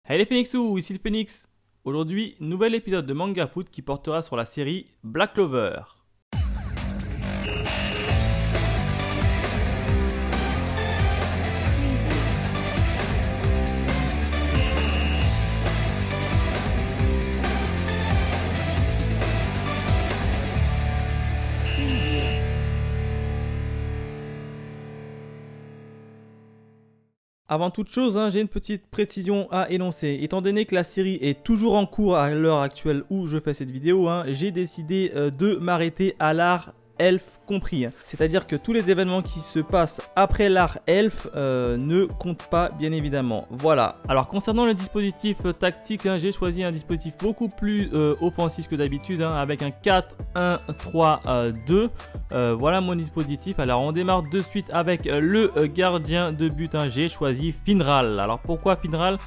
Hey les Phoenixous, ici le Phoenix. Aujourd'hui, nouvel épisode de Manga Foot qui portera sur la série Black Clover. Avant toute chose, j'ai une petite précision à énoncer. Étant donné que la série est toujours en cours à l'heure actuelle où je fais cette vidéo, j'ai décidé de m'arrêter à l'art Elf compris. C'est-à-dire que tous les événements qui se passent après l'art Elf ne comptent pas, bien évidemment. Voilà. Alors concernant le dispositif tactique, j'ai choisi un dispositif beaucoup plus offensif que d'habitude, avec un 4-1-3-2. Voilà mon dispositif. Alors on démarre de suite avec le gardien de but. J'ai choisi Finral. Alors pourquoi Finral ?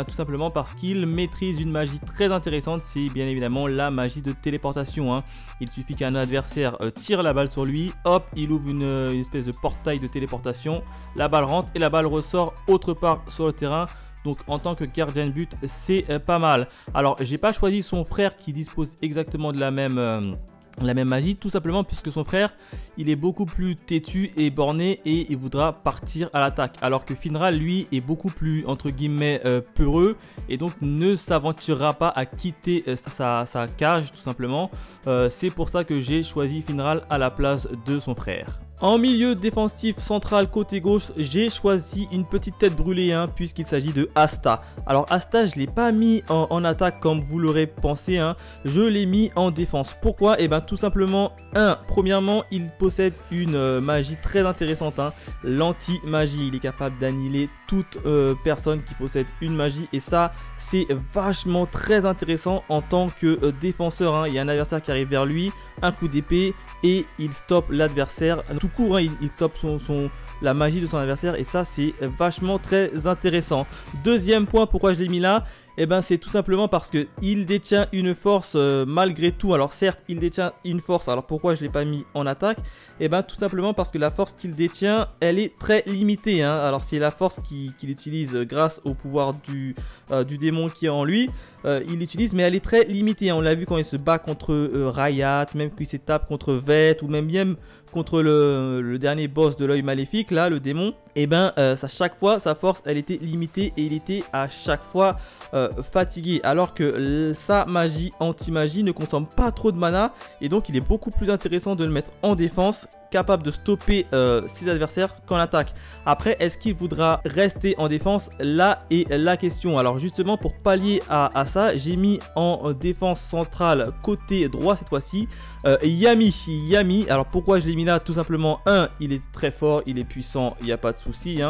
Tout simplement parce qu'il maîtrise une magie très intéressante, c'est bien évidemment la magie de téléportation. Il suffit qu'un adversaire tire la balle sur lui, hop, il ouvre une espèce de portail de téléportation, la balle rentre et la balle ressort autre part sur le terrain. Donc en tant que gardien de but, c'est pas mal. Alors j'ai pas choisi son frère qui dispose exactement de la même magie, tout simplement puisque son frère il est beaucoup plus têtu et borné et il voudra partir à l'attaque, alors que Finral lui est beaucoup plus entre guillemets peureux et donc ne s'aventurera pas à quitter sa cage tout simplement. C'est pour ça que j'ai choisi Finral à la place de son frère. En milieu défensif central côté gauche, j'ai choisi une petite tête brûlée puisqu'il s'agit de Asta. Alors Asta, je ne l'ai pas mis en attaque comme vous l'aurez pensé, je l'ai mis en défense. Pourquoi ? Tout simplement, premièrement, il possède une magie très intéressante, l'anti-magie. Il est capable d'annihiler toute personne qui possède une magie et ça, c'est vachement très intéressant en tant que défenseur. Il y a un adversaire qui arrive vers lui, un coup d'épée et il stoppe l'adversaire. Tout court, il stoppe la magie de son adversaire et ça c'est vachement très intéressant. Deuxième point, pourquoi je l'ai mis là ? C'est tout simplement parce qu'il détient une force malgré tout. Alors certes il détient une force, alors pourquoi je ne l'ai pas mis en attaque ? Tout simplement parce que la force qu'il détient elle est très limitée. Alors c'est la force qu'il utilise grâce au pouvoir du démon qui est en lui. Il l'utilise mais elle est très limitée. On l'a vu quand il se bat contre Rayat, même qu'il se tape contre Veth ou même contre le dernier boss de l'œil maléfique là, le démon. Chaque fois sa force elle était limitée et il était à chaque fois fatigué, alors que sa magie anti-magie ne consomme pas trop de mana et donc il est beaucoup plus intéressant de le mettre en défense, capable de stopper ses adversaires qu'en attaque. Après, est-ce qu'il voudra rester en défense? Là est la question. Alors justement pour pallier à ça, j'ai mis en défense centrale côté droit cette fois-ci Yami. Alors pourquoi je l'ai mis là? Tout simplement, il est très fort, il est puissant, il n'y a pas de souci,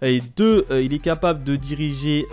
et 2, il est capable de diriger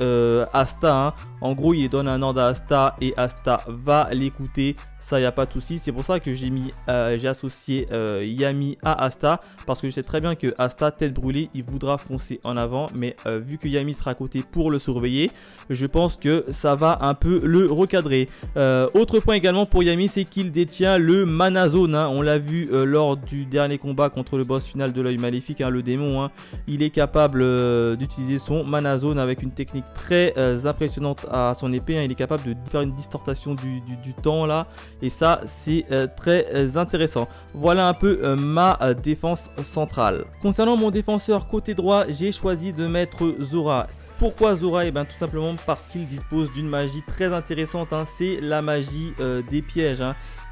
Asta, En gros, il donne un ordre à Asta et Asta va l'écouter. Ça, il n'y a pas de souci. C'est pour ça que j'ai associé Yami à Asta. Parce que je sais très bien que Asta, tête brûlée, il voudra foncer en avant. Mais vu que Yami sera à côté pour le surveiller, je pense que ça va un peu le recadrer. Autre point également pour Yami, c'est qu'il détient le Mana Zone. On l'a vu lors du dernier combat contre le boss final de l'œil maléfique, le démon. Il est capable d'utiliser son Mana Zone avec une technique très impressionnante à son épée. Il est capable de faire une distorsion du temps là. Et ça, c'est très intéressant. Voilà un peu ma défense centrale. Concernant mon défenseur côté droit, j'ai choisi de mettre Zora. Pourquoi Zora? Tout simplement parce qu'il dispose d'une magie très intéressante. C'est la magie des pièges.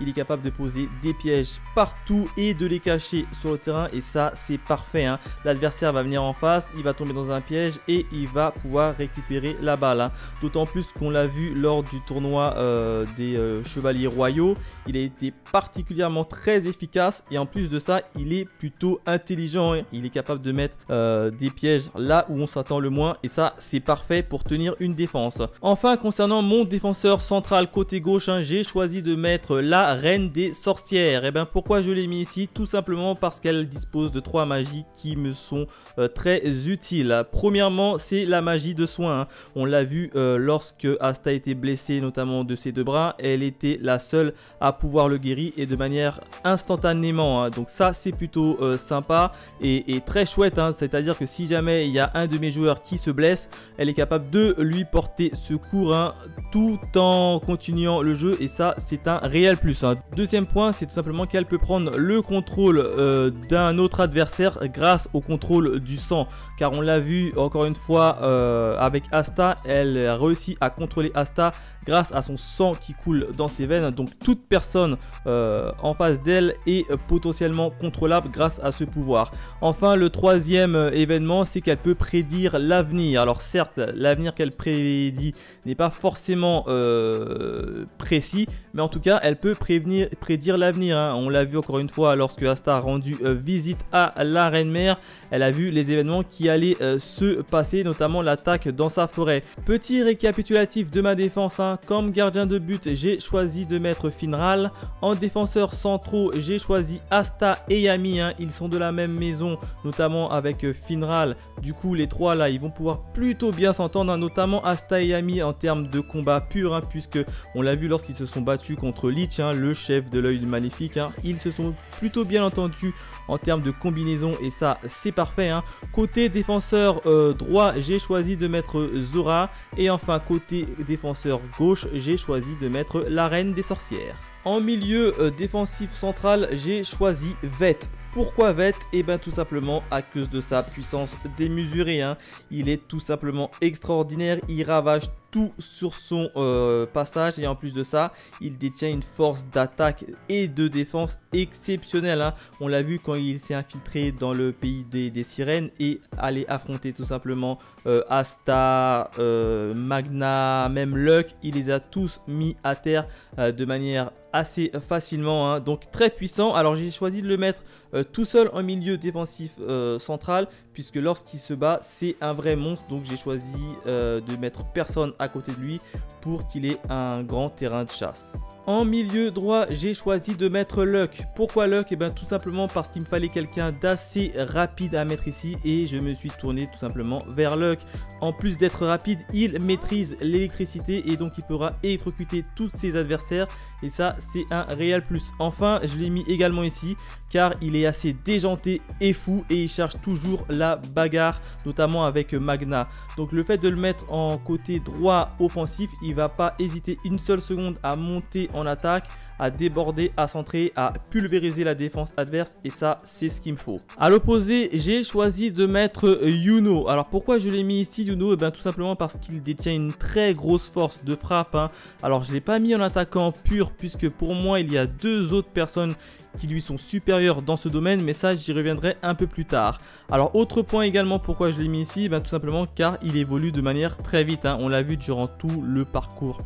Il est capable de poser des pièges partout et de les cacher sur le terrain. Et ça, c'est parfait. L'adversaire va venir en face, il va tomber dans un piège et il va pouvoir récupérer la balle. D'autant plus qu'on l'a vu lors du tournoi des chevaliers royaux. Il a été particulièrement très efficace. Et en plus de ça, il est plutôt intelligent. Il est capable de mettre des pièges là où on s'attend le moins. Et ça, c'est parfait pour tenir une défense. Enfin, concernant mon défenseur central côté gauche, j'ai choisi de mettre la reine des sorcières. Pourquoi je l'ai mis ici? Tout simplement parce qu'elle dispose de 3 magies qui me sont très utiles. Premièrement, c'est la magie de soin. On l'a vu lorsque Asta était blessée, notamment de ses 2 bras. Elle était la seule à pouvoir le guérir et de manière instantanément. Donc ça, c'est plutôt sympa et très chouette. C'est-à-dire que si jamais il y a un de mes joueurs qui se blesse, elle est capable de lui porter secours hein, tout en continuant le jeu, et ça c'est un réel plus hein. Deuxième point, c'est tout simplement qu'elle peut prendre le contrôle d'un autre adversaire grâce au contrôle du sang, car on l'a vu encore une fois avec Asta, elle a réussi à contrôler Asta grâce à son sang qui coule dans ses veines. Donc toute personne en face d'elle est potentiellement contrôlable grâce à ce pouvoir. Enfin, le troisième événement, c'est qu'elle peut prédire l'avenir. Alors certes, l'avenir qu'elle prédit n'est pas forcément précis, mais en tout cas elle peut prédire l'avenir hein. On l'a vu encore une fois lorsque Asta a rendu visite à la reine mère. Elle a vu les événements qui allaient se passer, notamment l'attaque dans sa forêt. Petit récapitulatif de ma défense hein. Comme gardien de but, j'ai choisi de mettre Finral. En défenseurs centraux, j'ai choisi Asta et Yami hein. Ils sont de la même maison, notamment avec Finral. Du coup, les trois là, ils vont pouvoir plutôt bien s'entendre hein. Notamment Asta et Yami en termes de combat pur hein, puisque on l'a vu lorsqu'ils se sont battus contre Lich hein, le chef de l'œil maléfique hein. Ils se sont plutôt bien entendus en termes de combinaison, et ça c'est parfait hein. Côté défenseur droit, j'ai choisi de mettre Zora, et enfin côté défenseur gauche, j'ai choisi de mettre la reine des sorcières. En milieu défensif central, j'ai choisi Veth. Pourquoi Veth? Et bien tout simplement à cause de sa puissance démesurée hein. Il est tout simplement extraordinaire, il ravage tout sur son passage, et en plus de ça, il détient une force d'attaque et de défense exceptionnelle hein. On l'a vu quand il s'est infiltré dans le pays des sirènes et allait affronter tout simplement Asta, Magna, même Luck. Il les a tous mis à terre de manière assez facilement hein. Donc très puissant. Alors j'ai choisi de le mettre tout seul en milieu défensif central, puisque lorsqu'il se bat c'est un vrai monstre. Donc j'ai choisi de mettre personne à côté de lui pour qu'il ait un grand terrain de chasse. En milieu droit, j'ai choisi de mettre Luck. Pourquoi Luck? Et bien tout simplement parce qu'il me fallait quelqu'un d'assez rapide à mettre ici, et je me suis tourné tout simplement vers Luck. En plus d'être rapide, il maîtrise l'électricité et donc il pourra électrocuter tous ses adversaires, et ça c'est un réel plus. Enfin, je l'ai mis également ici car il est assez déjanté et fou, et il cherche toujours la bagarre, notamment avec Magna. Donc le fait de le mettre en côté droit offensif, il va pas hésiter une seule seconde à monter en attaque, à déborder, à centrer, à pulvériser la défense adverse, et ça c'est ce qu'il me faut. À l'opposé, j'ai choisi de mettre Yuno. Alors pourquoi je l'ai mis ici Yuno? Et bien tout simplement parce qu'il détient une très grosse force de frappe hein. Alors je l'ai pas mis en attaquant pur, puisque pour moi il y a deux autres personnes qui lui sont supérieurs dans ce domaine, mais ça j'y reviendrai un peu plus tard. Alors autre point également pourquoi je l'ai mis ici, ben, tout simplement car il évolue de manière très vite hein. On l'a vu durant tout le parcours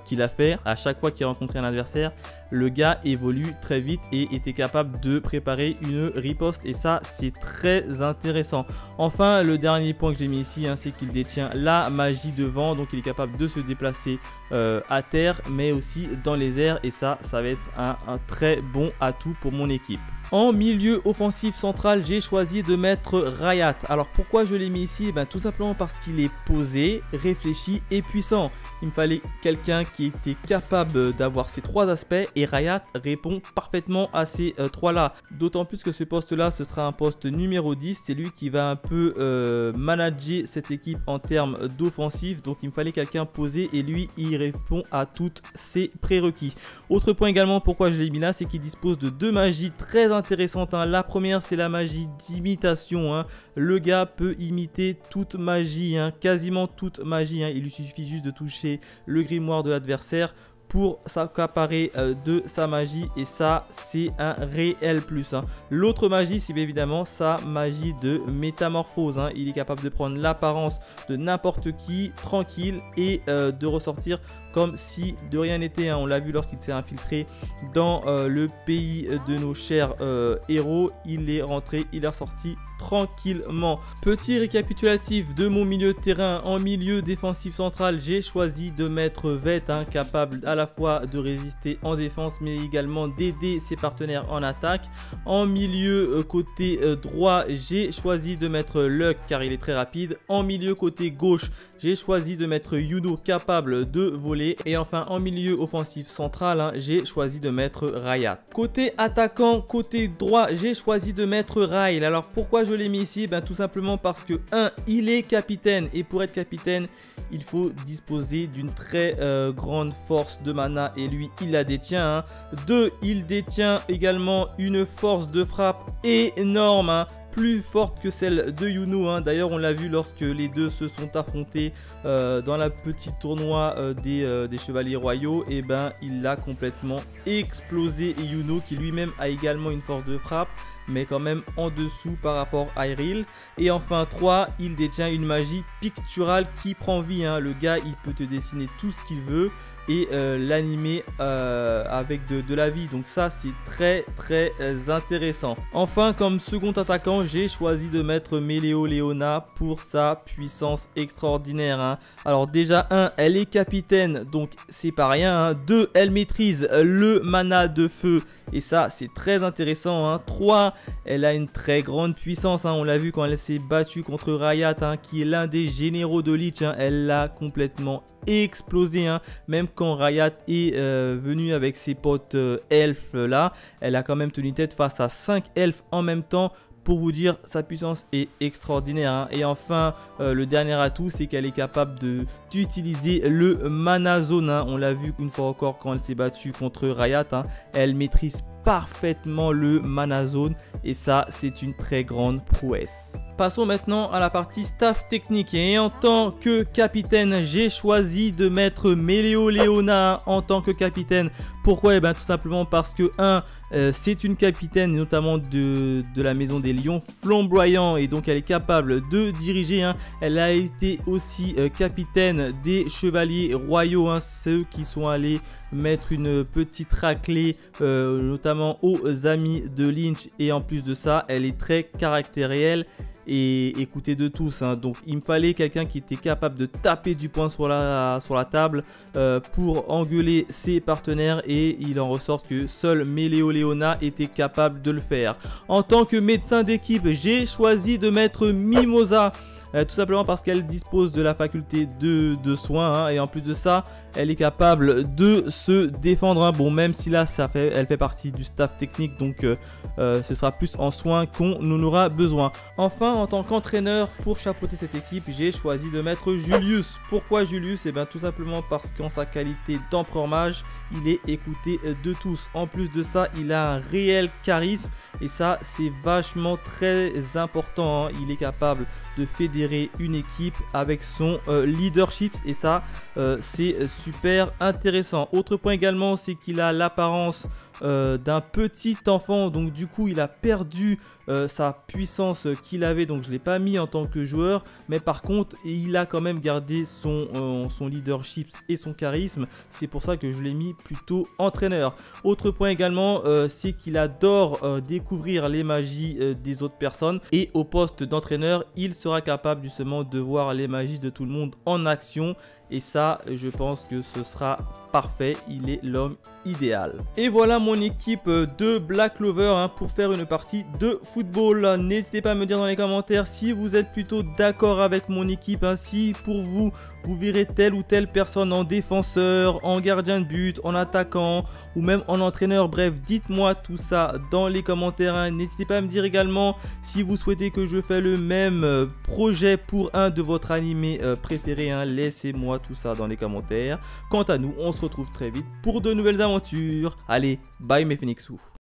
qu'il a fait. À chaque fois qu'il rencontrait un adversaire, le gars évolue très vite et était capable de préparer une riposte, et ça c'est très intéressant. Enfin, le dernier point que j'ai mis ici hein, c'est qu'il détient la magie de vent, donc il est capable de se déplacer à terre mais aussi dans les airs, et ça va être un très bon atout pour mon équipe. En milieu offensif central, j'ai choisi de mettre Rayat. Alors pourquoi je l'ai mis ici? Ben, tout simplement parce qu'il est posé, réfléchi et puissant. Il me fallait quelqu'un qui était capable d'avoir ces trois aspects, et Rayat répond parfaitement à ces trois là. D'autant plus que ce poste là, ce sera un poste numéro 10. C'est lui qui va un peu manager cette équipe en termes d'offensif. Donc il me fallait quelqu'un posé, et lui il répond à toutes ces prérequis. Autre point également pourquoi je l'ai mis là, c'est qu'il dispose de deux magies très intéressantes hein. La première c'est la magie d'imitation hein. Le gars peut imiter toute magie hein, quasiment toute magie hein. Il lui suffit juste de toucher le grimoire de l'adversaire pour s'accaparer de sa magie, et ça c'est un réel plus hein. L'autre magie c'est bien évidemment sa magie de métamorphose hein. Il est capable de prendre l'apparence de n'importe qui tranquille et de ressortir comme si de rien n'était hein. On l'a vu lorsqu'il s'est infiltré dans le pays de nos chers héros. Il est rentré, il est ressorti tranquillement. Petit récapitulatif de mon milieu de terrain. En milieu défensif central, j'ai choisi de mettre Veth hein, capable à la fois de résister en défense mais également d'aider ses partenaires en attaque. En milieu côté droit, j'ai choisi de mettre Luck car il est très rapide. En milieu côté gauche, j'ai choisi de mettre Yuno capable de voler. Et enfin en milieu offensif central, hein, j'ai choisi de mettre Rayat. Côté attaquant, côté droit, j'ai choisi de mettre Ryle. Alors pourquoi je l'ai mis ici? Ben, tout simplement parce que 1, il est capitaine et pour être capitaine, il faut disposer d'une très grande force de mana et lui, il la détient. Hein. 2, il détient également une force de frappe énorme. Hein. Plus forte que celle de Yuno, hein. D'ailleurs on l'a vu lorsque les deux se sont affrontés dans la petite tournoi des chevaliers royaux, et ben il l'a complètement explosé. Et Yuno qui lui-même a également une force de frappe, mais quand même en dessous par rapport à Iril. Et enfin 3, il détient une magie picturale qui prend vie. Hein. Le gars il peut te dessiner tout ce qu'il veut et l'animer avec de la vie. Donc ça c'est très intéressant. Enfin comme second attaquant, j'ai choisi de mettre Meléo-Léona pour sa puissance extraordinaire. Hein. Alors déjà 1, elle est capitaine, donc c'est pas rien. Hein. 2, elle maîtrise le mana de feu. Et ça c'est très intéressant. Hein. 3, elle a une très grande puissance. Hein. On l'a vu quand elle s'est battue contre Rayat, hein, qui est l'un des généraux de Lich. Hein. Elle l'a complètement explosé. Hein. Même quand Rayat est venu avec ses potes elfes là, elle a quand même tenu tête face à 5 elfes en même temps. Pour vous dire, sa puissance est extraordinaire. Hein. Et enfin, le dernier atout, c'est qu'elle est capable d'utiliser le mana zone. Hein. On l'a vu une fois encore quand elle s'est battue contre Rayat. Hein. Elle maîtrise parfaitement le mana zone et ça, c'est une très grande prouesse. Passons maintenant à la partie staff technique. Et en tant que capitaine, j'ai choisi de mettre Meléo-Léona en tant que capitaine. Pourquoi? Eh bien tout simplement parce que 1, c'est une capitaine notamment de la maison des lions flamboyants et donc elle est capable de diriger. Hein. Elle a été aussi capitaine des chevaliers royaux, hein, ceux qui sont allés mettre une petite raclée notamment aux amis de Lynch. Et en plus de ça, elle est très caractérielle et écoutée de tous. Hein. Donc il me fallait quelqu'un qui était capable de taper du poing sur la table pour engueuler ses partenaires, et il en ressort que seul Meléo-Léona était capable de le faire. En tant que médecin d'équipe, j'ai choisi de mettre Mimosa. Tout simplement parce qu'elle dispose de la faculté de soins, hein, et en plus de ça, elle est capable de se défendre. Hein. Bon, même si là, elle fait partie du staff technique, donc ce sera plus en soins qu'on en aura besoin. Enfin, en tant qu'entraîneur, pour chapeauter cette équipe, j'ai choisi de mettre Julius. Pourquoi Julius? Eh bien, tout simplement parce qu'en sa qualité d'empereur mage, il est écouté de tous. En plus de ça, il a un réel charisme, et ça, c'est vachement très important. Hein. Il est capable de fédérer une équipe avec son leadership, et ça c'est super intéressant. Autre point également, c'est qu'il a l'apparence d'un petit enfant, donc du coup il a perdu sa puissance qu'il avait, donc je l'ai pas mis en tant que joueur, mais par contre il a quand même gardé son leadership et son charisme. C'est pour ça que je l'ai mis plutôt entraîneur. Autre point également, c'est qu'il adore découvrir les magies des autres personnes, et au poste d'entraîneur il sera capable justement de voir les magies de tout le monde en action. Et ça, je pense que ce sera parfait. Il est l'homme idéal. Et voilà mon équipe de Black Clover, hein, pour faire une partie de football. N'hésitez pas à me dire dans les commentaires si vous êtes plutôt d'accord avec mon équipe, hein, si pour vous, vous verrez telle ou telle personne en défenseur, en gardien de but, en attaquant ou même en entraîneur. Bref, dites-moi tout ça dans les commentaires. Hein. N'hésitez pas à me dire également si vous souhaitez que je fasse le même projet pour un de votre animé préféré. Hein. Laissez-moi tout ça dans les commentaires. Quant à nous, on se retrouve très vite pour de nouvelles aventures. Allez, bye mes Phoenixous.